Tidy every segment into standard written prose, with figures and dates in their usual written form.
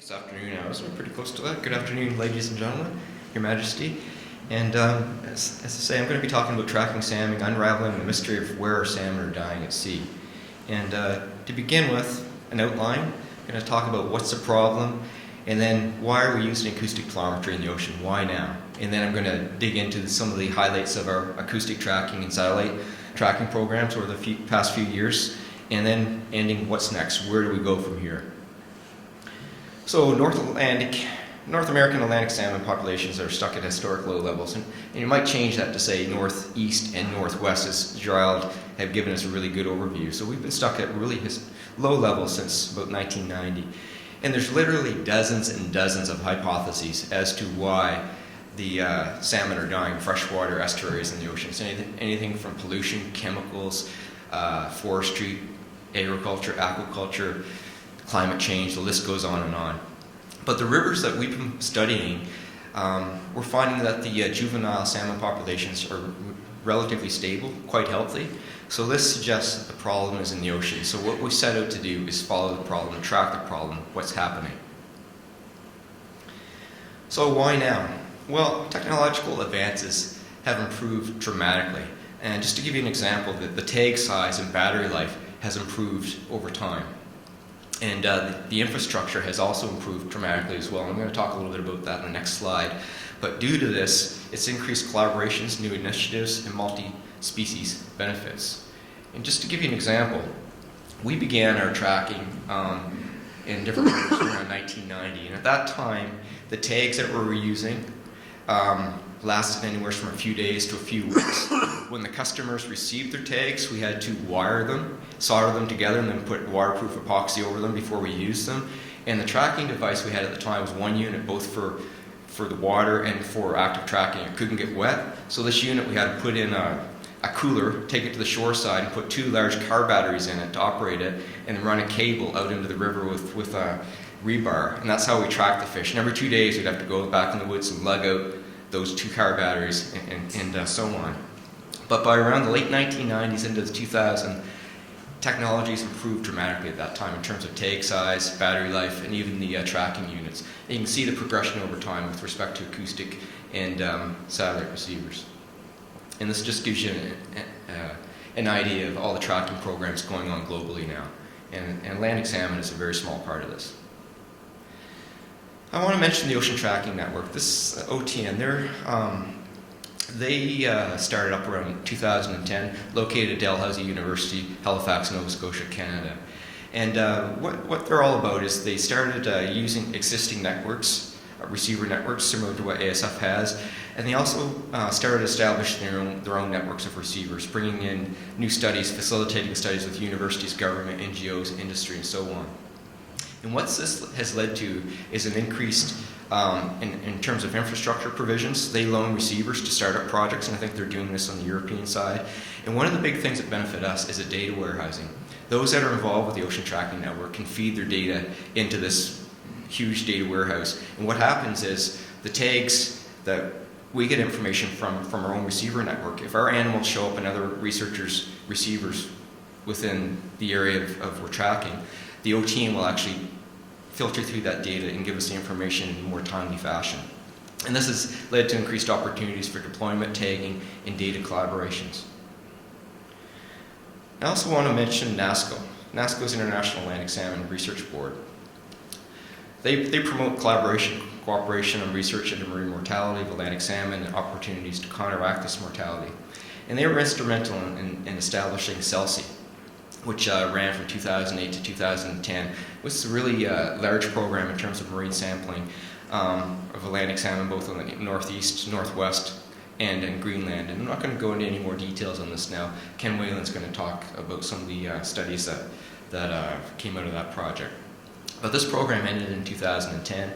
This afternoon, I was pretty close to that. Good afternoon, ladies and gentlemen, Your Majesty. And as I say, I'm going to be talking about tracking salmon, unraveling the mystery of where our salmon are dying at sea. And to begin with, an outline. I'm going to talk about what's the problem, and then why are we using acoustic telemetry in the ocean? Why now? And then I'm going to dig into some of the highlights of our acoustic tracking and satellite tracking programs over the past few years, and then ending what's next. Where do we go from here? So North American Atlantic salmon populations are stuck at historic low levels, and you might change that to say northeast and northwest, as Gerald have given us a really good overview. So we've been stuck at really low levels since about 1990. And there's literally dozens and dozens of hypotheses as to why the salmon are dying in freshwater estuaries in the oceans. Anything from pollution, chemicals, forestry, agriculture, aquaculture, climate change, the list goes on and on. But the rivers that we've been studying, we're finding that the juvenile salmon populations are relatively stable, quite healthy. So this suggests that the problem is in the ocean. So what we set out to do is follow the problem, track the problem, what's happening. So why now? Well, technological advances have improved dramatically. And just to give you an example, the tag size and battery life has improved over time. And the infrastructure has also improved dramatically as well. I'm going to talk a little bit about that in the next slide. But due to this, it's increased collaborations, new initiatives, and multi-species benefits. And just to give you an example, we began our tracking in different rivers around 1990. And at that time, the tags that we were using lasted anywhere from a few days to a few weeks. When the customers received their tags, we had to wire them, solder them together, and then put waterproof epoxy over them before we used them. And the tracking device we had at the time was one unit, both for the water and for active tracking. It couldn't get wet, so this unit we had to put in a cooler, take it to the shore side, and put two large Carr batteries in it to operate it, and run a cable out into the river with a rebar. And that's how we track the fish. And every 2 days we'd have to go back in the woods and lug out those two Carr batteries and so on. But by around the late 1990s into the 2000s, technologies improved dramatically at that time in terms of tag size, battery life, and even the tracking units. And you can see the progression over time with respect to acoustic and satellite receivers. And this just gives you an idea of all the tracking programs going on globally now. And Atlantic salmon is a very small part of this. I want to mention the Ocean Tracking Network. This OTN, they started up around 2010, located at Dalhousie University, Halifax, Nova Scotia, Canada. And what they're all about is they started using existing networks, receiver networks, similar to what ASF has, and they also started establishing their own networks of receivers, bringing in new studies, facilitating studies with universities, government, NGOs, industry, and so on. And what this has led to is an increased, in terms of infrastructure provisions. They loan receivers to start up projects, and I think they're doing this on the European side. And one of the big things that benefit us is a data warehousing. Those that are involved with the Ocean Tracking Network can feed their data into this huge data warehouse. And what happens is the tags that we get information from our own receiver network. If our animals show up in other researchers' receivers within the area of we're tracking, the OTN will actually filter through that data and give us the information in a more timely fashion. And this has led to increased opportunities for deployment, tagging, and data collaborations. I also want to mention NASCO. NASCO is International Atlantic Salmon Research Board. They promote cooperation on research into marine mortality of Atlantic salmon and opportunities to counteract this mortality. And they were instrumental in establishing CELSI, which ran from 2008 to 2010. It was a really large program in terms of marine sampling of Atlantic salmon, both in the northeast, northwest, and in Greenland. And I'm not going to go into any more details on this now. Ken Whalen's going to talk about some of the studies that came out of that project. But this program ended in 2010.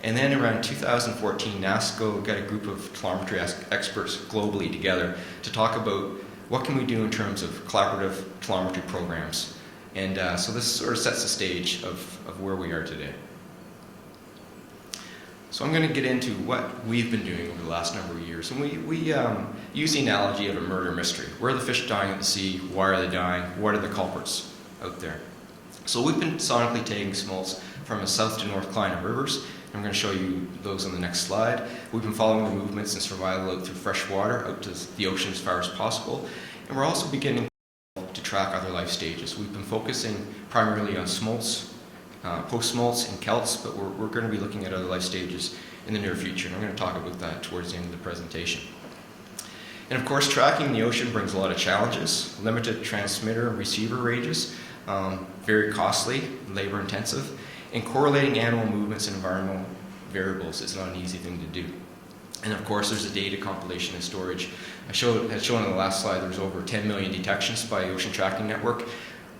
And then around 2014, NASCO got a group of telemetry experts globally together to talk about what can we do in terms of collaborative telemetry programs. And so this sort of sets the stage of where we are today. So I'm going to get into what we've been doing over the last number of years. And we use the analogy of a murder mystery. Where are the fish dying at the sea? Why are they dying? What are the culprits out there? So we've been sonically tagging smolts from the south to north Kleiner rivers. I'm going to show you those on the next slide. We've been following the movements and survival out through fresh water, out to the ocean as far as possible. And we're also beginning to track other life stages. We've been focusing primarily on smolts, postsmolts, and kelts, but we're going to be looking at other life stages in the near future, and I'm going to talk about that towards the end of the presentation. And of course, tracking the ocean brings a lot of challenges. Limited transmitter and receiver ranges, very costly, labor intensive, and correlating animal movements and environmental variables is not an easy thing to do. And of course, there's a data compilation and storage. As shown on the last slide, there's over 10 million detections by the Ocean Tracking Network.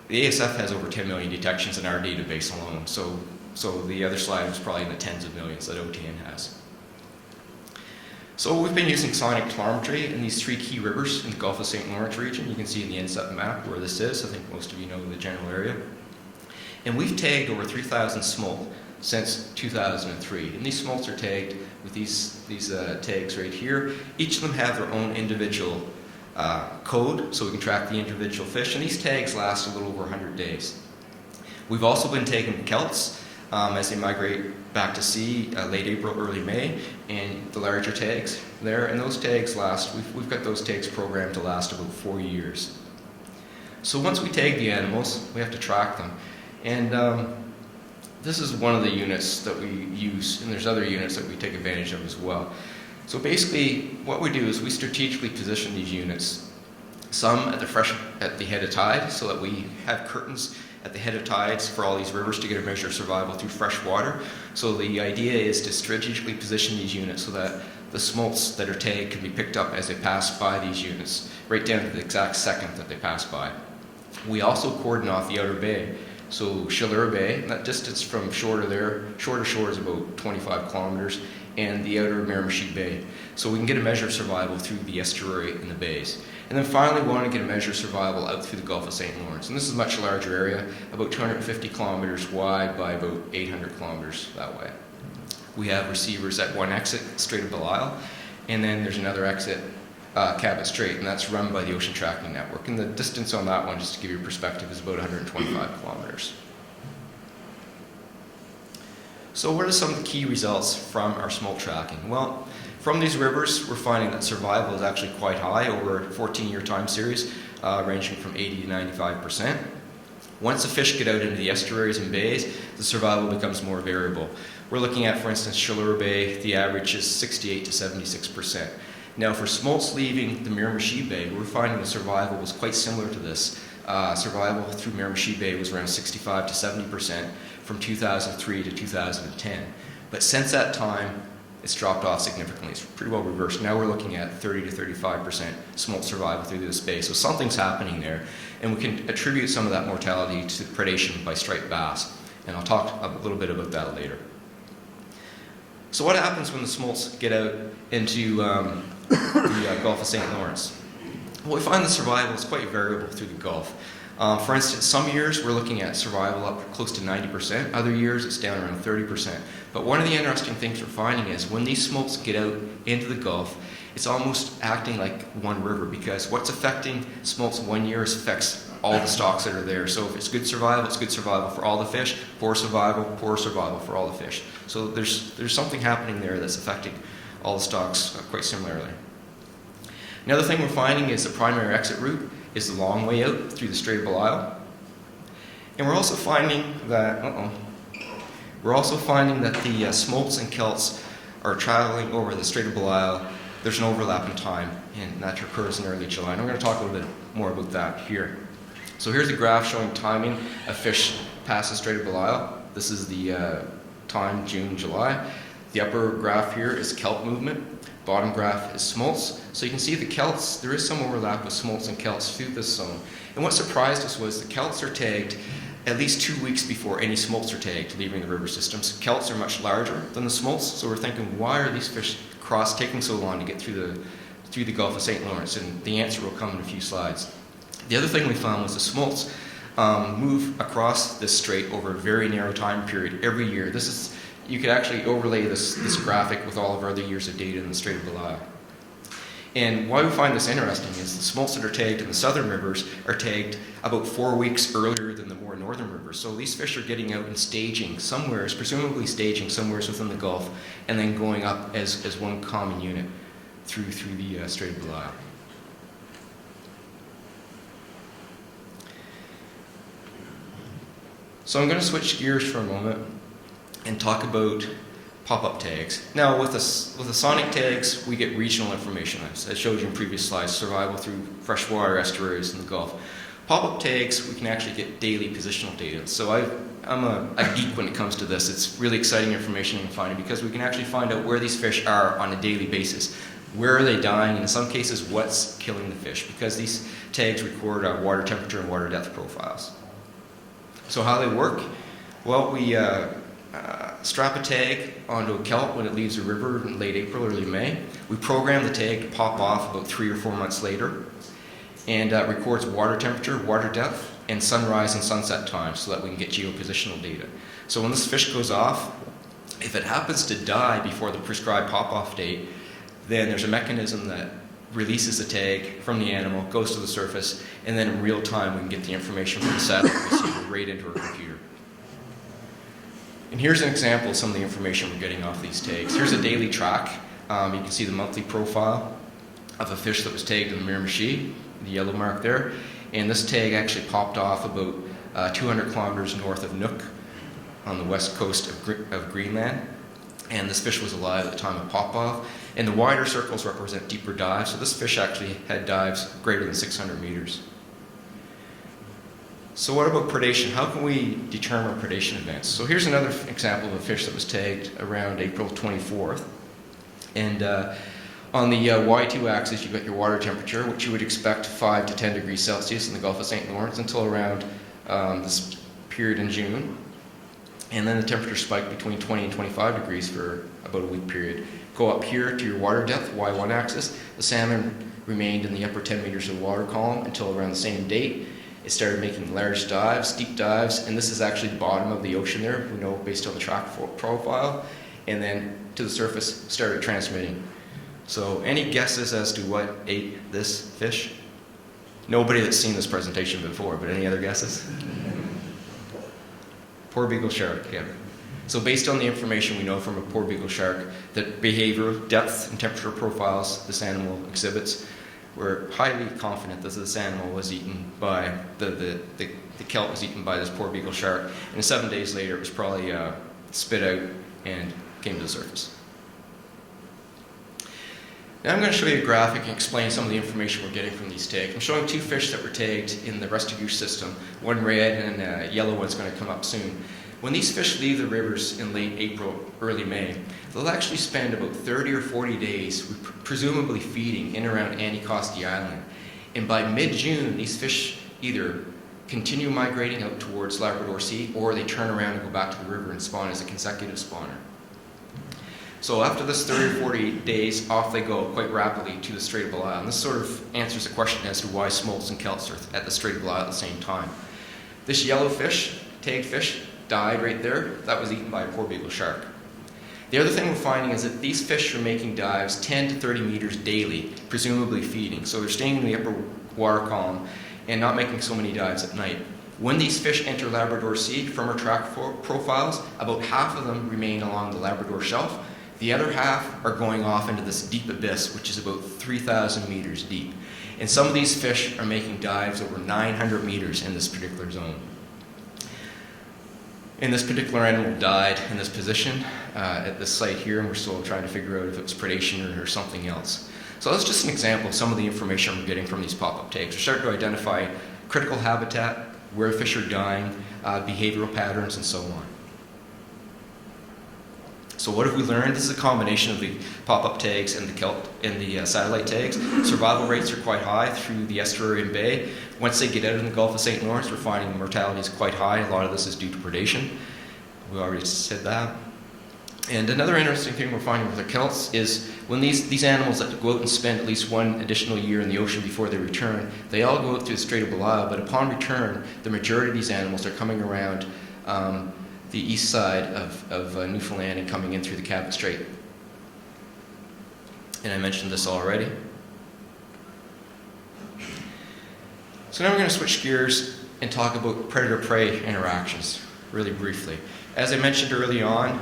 The ASF has over 10 million detections in our database alone, so the other slide was probably in the tens of millions that OTN has. So we've been using sonic telemetry in these 3 key rivers in the Gulf of St. Lawrence region. You can see in the inset map where this is. I think most of you know the general area. And we've tagged over 3,000 smolt since 2003. And these smolts are tagged with these tags right here. Each of them have their own individual code, so we can track the individual fish. And these tags last a little over 100 days. We've also been tagging kelts as they migrate back to sea late April, early May, and the larger tags there. And those tags last, we've got those tags programmed to last about 4 years. So once we tag the animals, we have to track them. And this is one of the units that we use, and there's other units that we take advantage of as well. So basically, what we do is we strategically position these units, some at the head of tide, so that we have curtains at the head of tides for all these rivers to get a measure of survival through fresh water. So the idea is to strategically position these units so that the smolts that are tagged can be picked up as they pass by these units, right down to the exact second that they pass by. We also cordon off the outer bay. So Chaleur Bay, that distance from shore to there, shore to shore is about 25 kilometers, and the outer Miramichi Bay. So we can get a measure of survival through the estuary and the bays. And then finally, we want to get a measure of survival out through the Gulf of St. Lawrence. And this is a much larger area, about 250 kilometers wide by about 800 kilometers that way. We have receivers at one exit, Strait of Belle, and then there's another exit, Cabot Strait, and that's run by the Ocean Tracking Network. And the distance on that one, just to give you a perspective, is about 125 kilometers. So what are some of the key results from our smolt tracking? Well, from these rivers, we're finding that survival is actually quite high over a 14-year time series, ranging from 80 to 95%. Once the fish get out into the estuaries and bays, the survival becomes more variable. We're looking at, for instance, Chaleur Bay, the average is 68 to 76%. Now, for smolts leaving the Miramichi Bay, we're finding the survival was quite similar to this. Survival through Miramichi Bay was around 65 to 70% from 2003 to 2010. But since that time, it's dropped off significantly. It's pretty well reversed. Now we're looking at 30 to 35% smolt survival through this bay. So something's happening there, and we can attribute some of that mortality to predation by striped bass. And I'll talk a little bit about that later. So what happens when the smolts get out into the Gulf of St. Lawrence? Well, we find the survival is quite variable through the Gulf. For instance, some years we're looking at survival up close to 90%, other years it's down around 30%. But one of the interesting things we're finding is when these smolts get out into the Gulf, it's almost acting like one river, because what's affecting smolts 1 year affects all the stocks that are there. So if it's good survival for all the fish, poor survival for all the fish. So there's something happening there that's affecting all the stocks quite similarly. Another thing we're finding is the primary exit route is the long way out through the Strait of Belle. And we're also finding that the smolts and kelts are traveling over the Strait of Belle. There's an overlap in time, and that occurs in early July. And I'm going to talk a little bit more about that here. So here's a graph showing timing of fish past the Strait of Belle. This is the time, June, July. The upper graph here is kelt movement. Bottom graph is smolts. So you can see the kelts, there is some overlap with smolts and kelts through this zone. And what surprised us was the kelts are tagged at least 2 weeks before any smolts are tagged leaving the river systems. Kelts are much larger than the smolts, so we're thinking, why are these fish taking so long to get through the Gulf of St. Lawrence? And the answer will come in a few slides. The other thing we found was the smolts move across this strait over a very narrow time period every year. You could actually overlay this graphic with all of our other years of data in the Strait of Belle. And why we find this interesting is the smolts that are tagged in the southern rivers are tagged about 4 weeks earlier than the more northern rivers. So these fish are getting out and staging somewhere, presumably staging somewhere within the Gulf, and then going up as one common unit through the Strait of Belle. So I'm going to switch gears for a moment and talk about pop-up tags. Now, with the sonic tags, we get regional information, as I showed you in previous slides, survival through freshwater estuaries in the Gulf. Pop-up tags, we can actually get daily positional data. So I'm a geek when it comes to this. It's really exciting information you can find because we can actually find out where these fish are on a daily basis. Where are they dying, and in some cases, what's killing the fish, because these tags record water temperature and water depth profiles. So how they work? Well, we strap a tag onto a Kelt when it leaves the river in late April, early May. We program the tag to pop off about 3 or 4 months later, and records water temperature, water depth, and sunrise and sunset time so that we can get geopositional data. So when this fish goes off, if it happens to die before the prescribed pop-off date, then there's a mechanism that releases the tag from the animal, goes to the surface, and then in real time we can get the information from the satellite receiver right into our computer. And here's an example of some of the information we're getting off these tags. Here's a daily track. You can see the monthly profile of a fish that was tagged in the Miramichi, the yellow mark there. And this tag actually popped off about 200 kilometers north of Nuuk on the west coast of Greenland. And this fish was alive at the time of pop-off. And the wider circles represent deeper dives, so this fish actually had dives greater than 600 meters. So what about predation? How can we determine predation events? So here's another example of a fish that was tagged around April 24th. And on the Y2 axis, you've got your water temperature, which you would expect 5 to 10 degrees Celsius in the Gulf of St. Lawrence until around this period in June. And then the temperature spiked between 20 and 25 degrees for about a week period. Go up here to your water depth, Y1 axis. The salmon remained in the upper 10 meters of the water column until around the same date. It started making large dives, deep dives, and this is actually the bottom of the ocean there, we know based on the track profile. And then to the surface, started transmitting. So any guesses as to what ate this fish? Nobody that's seen this presentation before, but any other guesses? Poor beagle shark, yeah. So based on the information we know from a poor beagle shark, the behavior, depth, and temperature profiles this animal exhibits, we're highly confident that this animal was eaten by, the Kelt was eaten by this poor beagle shark, and 7 days later it was probably spit out and came to the surface. Now I'm going to show you a graphic and explain some of the information we're getting from these tags. I'm showing 2 fish that were tagged in the Restigouche system. One red and a yellow one's going to come up soon. When these fish leave the rivers in late April, early May, they'll actually spend about 30 or 40 days presumably feeding in and around Anticosti Island. And by mid-June, these fish either continue migrating out towards Labrador Sea or they turn around and go back to the river and spawn as a consecutive spawner. So after this 30 or 40 days, off they go quite rapidly to the Strait of Belle. And this sort of answers the question as to why smolts and kelts are at the Strait of Belle at the same time. This yellow fish, tagged fish, died right there. That was eaten by a poor beagle shark. The other thing we're finding is that these fish are making dives 10 to 30 meters daily, presumably feeding. So they're staying in the upper water column and not making so many dives at night. When these fish enter Labrador Sea from our track profiles, about half of them remain along the Labrador Shelf. The other half are going off into this deep abyss, which is about 3,000 meters deep. And some of these fish are making dives over 900 meters in this particular zone. And this particular animal died in this position at this site here, and we're still trying to figure out if it was predation or something else. So that's just an example of some of the information we're getting from these pop-up tags. We're starting to identify critical habitat, where fish are dying, behavioral patterns, and so on. So what have we learned? This is a combination of the pop-up tags and the Kelt and the satellite tags. Survival rates are quite high through the estuary and bay. Once they get out in the Gulf of St. Lawrence, we're finding mortality is quite high. A lot of this is due to predation. We already said that. And another interesting thing we're finding with the Kelts is when these animals that go out and spend at least one additional year in the ocean before they return, they all go out to the Strait of Belle, but upon return, the majority of these animals are coming around the east side of Newfoundland and coming in through the Cabot Strait. And I mentioned this already. So now we're going to switch gears and talk about predator-prey interactions really briefly. As I mentioned early on,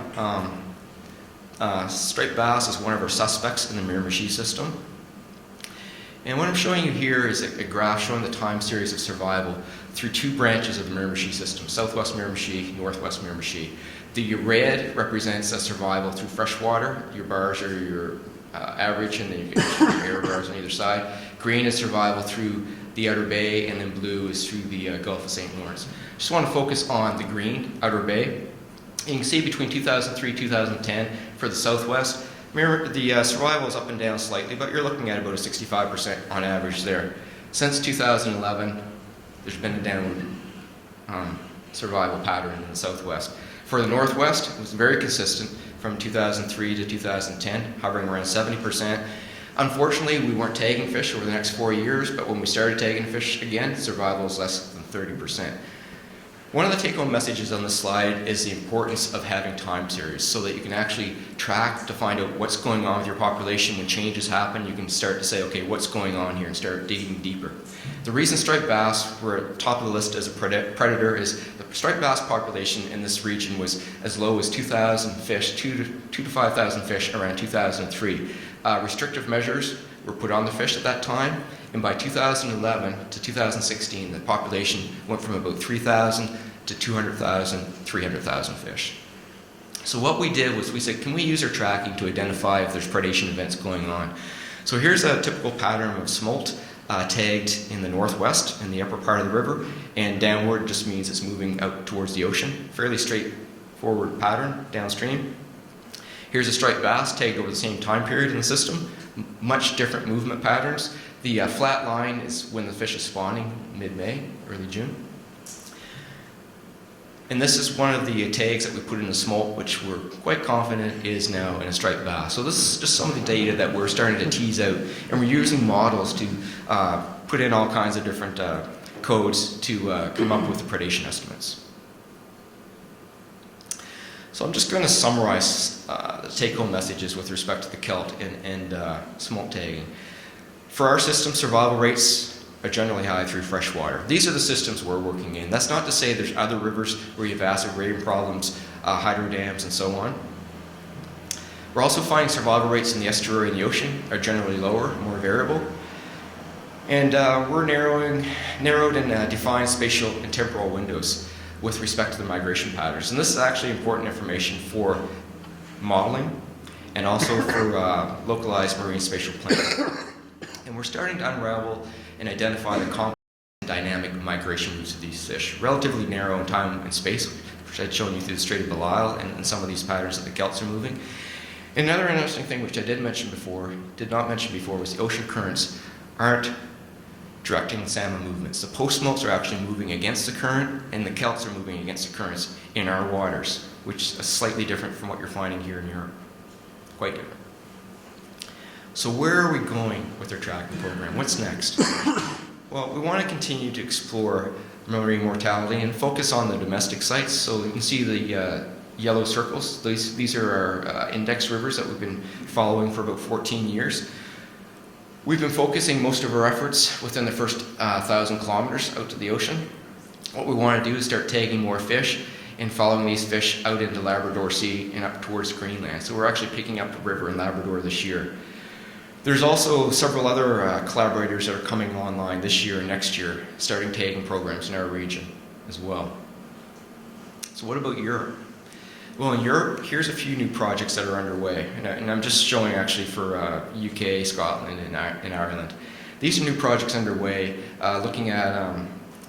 striped bass is one of our suspects in the Miramichi system. And what I'm showing you here is a graph showing the time series of survival through two branches of the Miramichi system, southwest Miramichi, northwest Miramichi. The red represents a survival through freshwater. Your bars are your average, and then you get your error bars on either side. Green is survival through the Outer Bay, and then blue is through the Gulf of St. Lawrence. Just want to focus on the green, Outer Bay. And you can see between 2003 2010 for the southwest, the survival is up and down slightly, but you're looking at about a 65% on average there. Since 2011, there's been a downward survival pattern in the southwest. For the northwest, it was very consistent from 2003 to 2010, hovering around 70%. Unfortunately, we weren't tagging fish over the next 4 years, but when we started tagging fish again, survival was less than 30%. One of the take-home messages on this slide is the importance of having time series so that you can actually track to find out what's going on with your population. When changes happen, you can start to say, okay, what's going on here, and start digging deeper. The reason striped bass were at the top of the list as a predator is the striped bass population in this region was as low as 2,000 fish, 2,000 to 5,000 fish around 2003. Restrictive measures were put on the fish at that time, and by 2011 to 2016, the population went from about 3,000 to 200,000, 300,000 fish. So what we did was we said, can we use our tracking to identify if there's predation events going on? So here's a typical pattern of smolt tagged in the northwest in the upper part of the river, and downward just means it's moving out towards the ocean. Fairly straightforward pattern downstream. Here's a striped bass tagged over the same time period in the system. Much different movement patterns. The flat line is when the fish is spawning, mid-May, early June. And this is one of the tags that we put in a smolt, which we're quite confident is now in a striped bass. So this is just some of the data that we're starting to tease out, and we're using models to put in all kinds of different codes to come up with the predation estimates. So I'm just going to summarize the take-home messages with respect to the Kelt and smolt tagging. For our system, survival rates are generally high through freshwater. These are the systems we're working in. That's not to say there's other rivers where you have acid rain problems, hydro dams, and so on. We're also finding survival rates in the estuary and the ocean are generally lower, more variable. And we're narrowed and defined spatial and temporal windows with respect to the migration patterns. And this is actually important information for modeling and also for localized marine spatial planning. And we're starting to unravel and identify the complex and dynamic migration routes of these fish, relatively narrow in time and space, which I'd shown you through the Strait of Belle and some of these patterns that the Kelts are moving. And another interesting thing which I did not mention before, was the ocean currents aren't directing salmon movements. The Postsmolts are actually moving against the current, and the Kelts are moving against the currents in our waters, which is slightly different from what you're finding here in Europe. Quite different. So where are we going with our tracking program? What's next? Well, we want to continue to explore marine mortality and focus on the domestic sites. So you can see the yellow circles. These are our index rivers that we've been following for about 14 years. We've been focusing most of our efforts within the first 1,000 kilometers out to the ocean. What we want to do is start tagging more fish and following these fish out into Labrador Sea and up towards Greenland. So we're actually picking up the river in Labrador this year. There's also several other collaborators that are coming online this year and next year, starting tagging programs in our region as well. So what about Europe? Well, in Europe, here's a few new projects that are underway, and I'm just showing actually for UK, Scotland, and Ireland. These are new projects underway looking at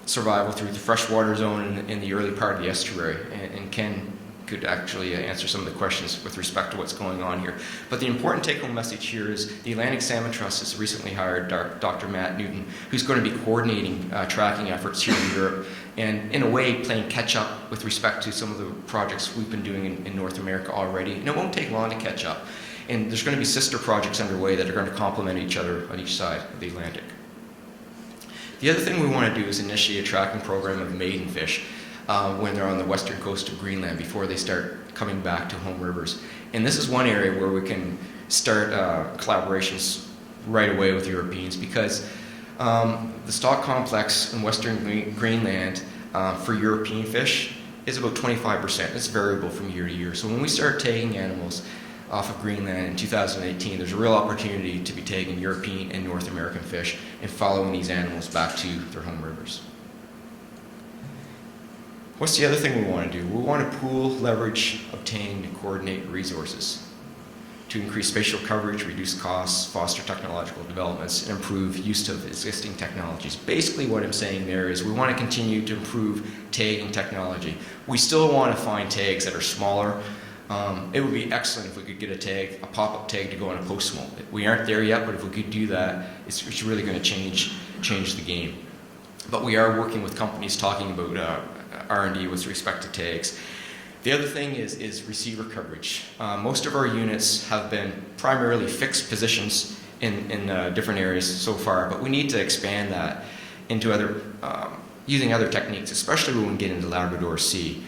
survival through the freshwater zone in the early part of the estuary, and Ken could actually answer some of the questions with respect to what's going on here. But the important take-home message here is the Atlantic Salmon Trust has recently hired Dr. Matt Newton, who's going to be coordinating tracking efforts here in Europe, and in a way playing catch-up with respect to some of the projects we've been doing in North America already. And it won't take long to catch up. And there's going to be sister projects underway that are going to complement each other on each side of the Atlantic. The other thing we want to do is initiate a tracking program of maiden fish when they're on the western coast of Greenland before they start coming back to home rivers. And this is one area where we can start collaborations right away with Europeans, because The stock complex in Western Greenland for European fish is about 25%. It's variable from year to year. So when we start taking animals off of Greenland in 2018, there's a real opportunity to be taking European and North American fish and following these animals back to their home rivers. What's the other thing we want to do? We want to pool, leverage, obtain, and coordinate resources to increase spatial coverage, reduce costs, foster technological developments, and improve use of existing technologies. Basically what I'm saying there is we want to continue to improve tagging technology. We still want to find tags that are smaller. It would be excellent if we could get a tag, a pop-up tag to go on a Postsmolt. We aren't there yet, but if we could do that, it's really going to change the game. But we are working with companies talking about R&D with respect to tags. The other thing is receiver coverage. Most of our units have been primarily fixed positions in different areas so far, but we need to expand that into using other techniques, especially when we get into Labrador Sea.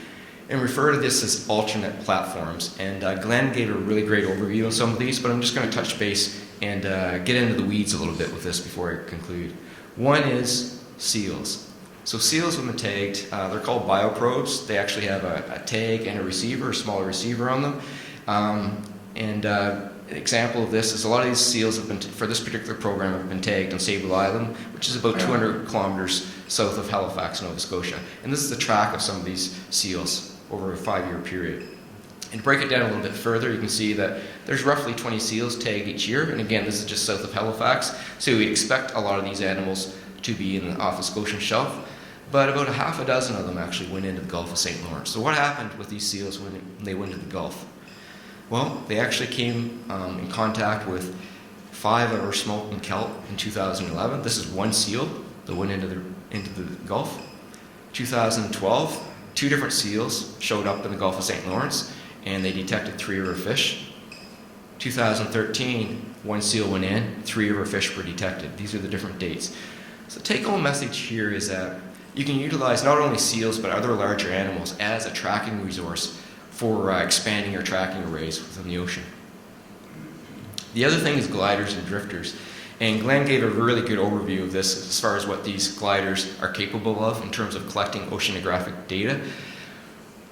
And refer to this as alternate platforms. And Glenn gave a really great overview of some of these, but I'm just going to touch base and get into the weeds a little bit with this before I conclude. One is seals. So seals have been tagged. They're called Bioprobes. They actually have a tag and a receiver, a smaller receiver on them. An example of this is a lot of these seals have been, for this particular program, have been tagged on Sable Island, which is about 200 kilometers south of Halifax, Nova Scotia. And this is the track of some of these seals over a 5-year period. And to break it down a little bit further, you can see that there's roughly 20 seals tagged each year. And again, this is just south of Halifax. So we expect a lot of these animals to be off the Scotian shelf. But about a half a dozen of them actually went into the Gulf of St. Lawrence. So what happened with these seals when they went into the Gulf? Well, they actually came in contact with 5 of our smolt in Kelt in 2011. This is one seal that went into the Gulf. 2012, 2 different seals showed up in the Gulf of St. Lawrence, and they detected 3 of our fish. 2013, 1 seal went in, 3 of our fish were detected. These are the different dates. So the take-home message here is that you can utilize not only seals but other larger animals as a tracking resource for expanding your tracking arrays within the ocean. The other thing is gliders and drifters. And Glenn gave a really good overview of this as far as what these gliders are capable of in terms of collecting oceanographic data.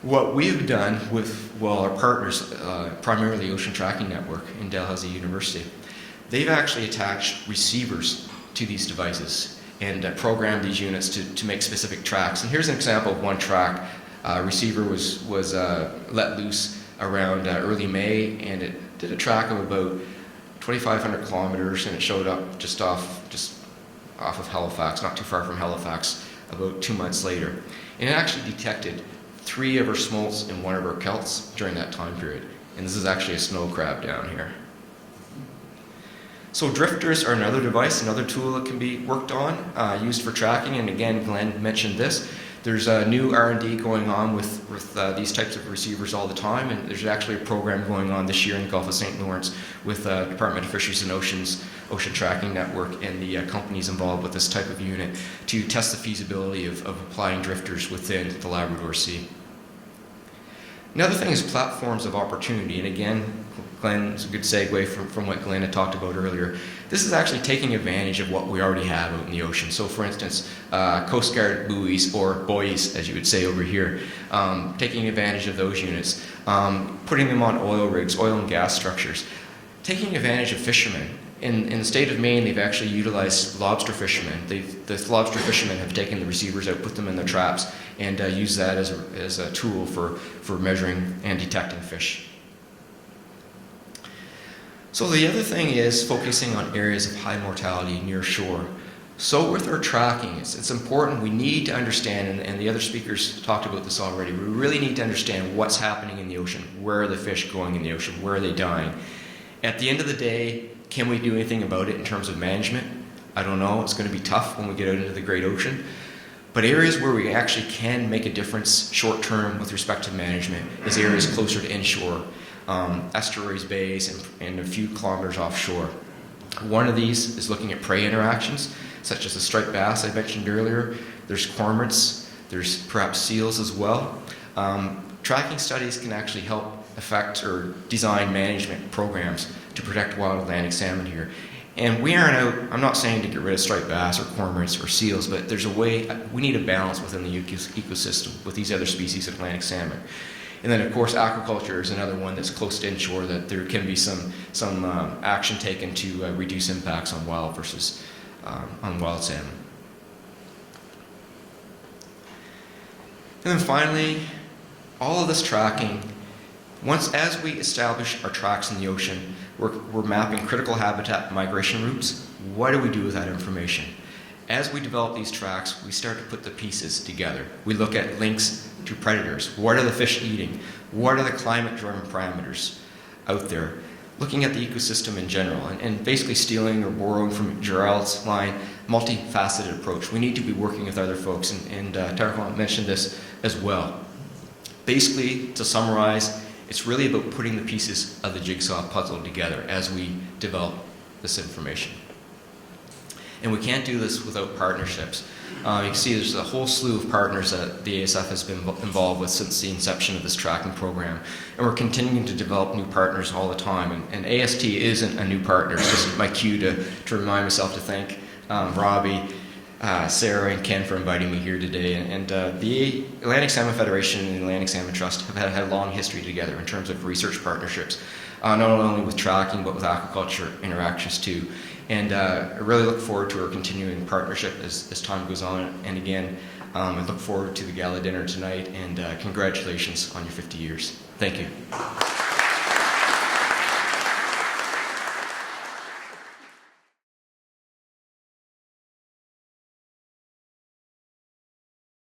What we've done with, our partners, primarily Ocean Tracking Network in Dalhousie University, they've actually attached receivers to these devices and programmed these units to make specific tracks. And here's an example of one track. Receiver was let loose around early May, and it did a track of about 2,500 kilometers, and it showed up just off of Halifax, not too far from Halifax, about 2 months later. And it actually detected 3 of our smolts and 1 of our kelts during that time period. And this is actually a snow crab down here. So drifters are another device, another tool that can be worked on, used for tracking. And again, Glenn mentioned this. There's a new R&D going on with these types of receivers all the time, and there's actually a program going on this year in the Gulf of St. Lawrence with Department of Fisheries and Oceans, Ocean Tracking Network, and the companies involved with this type of unit to test the feasibility of applying drifters within the Labrador Sea. Another thing is platforms of opportunity, and again, Glenn's a good segue from what Glenn had talked about earlier. This is actually taking advantage of what we already have out in the ocean. So for instance, Coast Guard buoys, or buoys as you would say over here, taking advantage of those units, putting them on oil rigs, oil and gas structures, taking advantage of fishermen. In the state of Maine, they've actually utilized lobster fishermen. The lobster fishermen have taken the receivers out, put them in their traps, and used that as a tool for measuring and detecting fish. So the other thing is focusing on areas of high mortality near shore. So with our tracking, it's important, we need to understand, and the other speakers talked about this already, we really need to understand what's happening in the ocean. Where are the fish going in the ocean? Where are they dying? At the end of the day, can we do anything about it in terms of management? I don't know. It's going to be tough when we get out into the great ocean. But areas where we actually can make a difference short term with respect to management is areas closer to inshore, estuaries, bays, and a few kilometers offshore. One of these is looking at prey interactions, such as the striped bass I mentioned earlier. There's cormorants, there's perhaps seals as well. Tracking studies can actually help affect or design management programs to protect wild Atlantic salmon here. And we aren't out, I'm not saying to get rid of striped bass or cormorants or seals, but there's a way, we need a balance within the ecosystem with these other species of Atlantic salmon. And then, of course, aquaculture is another one that's close to inshore that there can be some action taken to reduce impacts on wild versus on wild salmon. And then finally, all of this tracking, as we establish our tracks in the ocean, we're mapping critical habitat migration routes. What do we do with that information? As we develop these tracks, we start to put the pieces together. We look at links to predators. What are the fish eating? What are the climate-driven parameters out there? Looking at the ecosystem in general, and basically stealing or borrowing from Gerald's line, multifaceted approach. We need to be working with other folks, and Tarkwan mentioned this as well. Basically, to summarize, it's really about putting the pieces of the jigsaw puzzle together as we develop this information. And we can't do this without partnerships. You can see there's a whole slew of partners that the ASF has been involved with since the inception of this tracking program. And we're continuing to develop new partners all the time. And AST isn't a new partner. It's just my cue to remind myself to thank Robbie, Sarah, and Ken for inviting me here today. And the Atlantic Salmon Federation and the Atlantic Salmon Trust have had a long history together in terms of research partnerships, not only with tracking, but with aquaculture interactions too. And I really look forward to our continuing partnership as time goes on. And again, I look forward to the gala dinner tonight, and congratulations on your 50 years. Thank you.